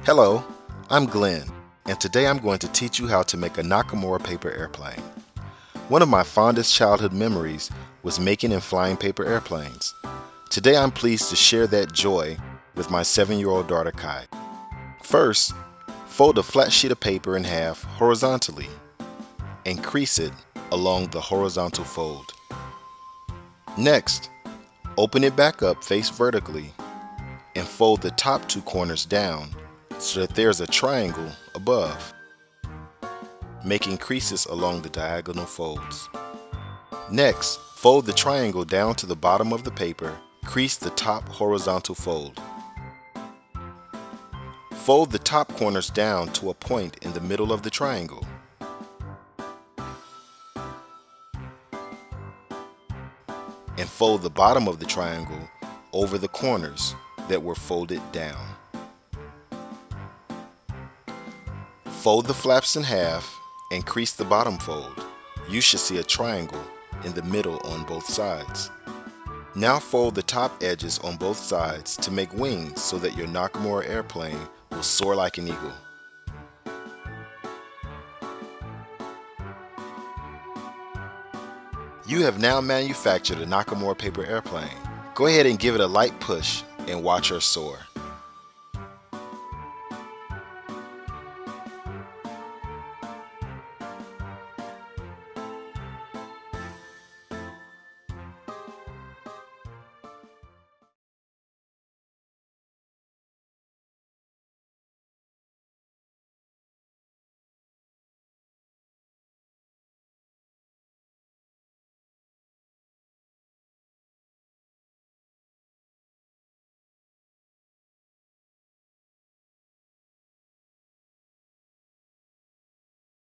Hello, I'm Glenn, and today I'm going to teach you how to make a Nakamura paper airplane. One of my fondest childhood memories was making and flying paper airplanes. Today I'm pleased to share that joy with my 7-year-old daughter Kai. First, fold a flat sheet of paper in half horizontally and crease it along the horizontal fold. Next, open it back up face vertically and fold the top 2 corners down so that there's a triangle above, making creases along the diagonal folds. Next, fold the triangle down to the bottom of the paper, crease the top horizontal fold. Fold the top corners down to a point in the middle of the triangle. And fold the bottom of the triangle over the corners that were folded down. Fold the flaps in half and crease the bottom fold. You should see a triangle in the middle on both sides. Now fold the top edges on both sides to make wings so that your Nakamura airplane will soar like an eagle. You have now manufactured a Nakamura paper airplane. Go ahead and give it a light push and watch her soar.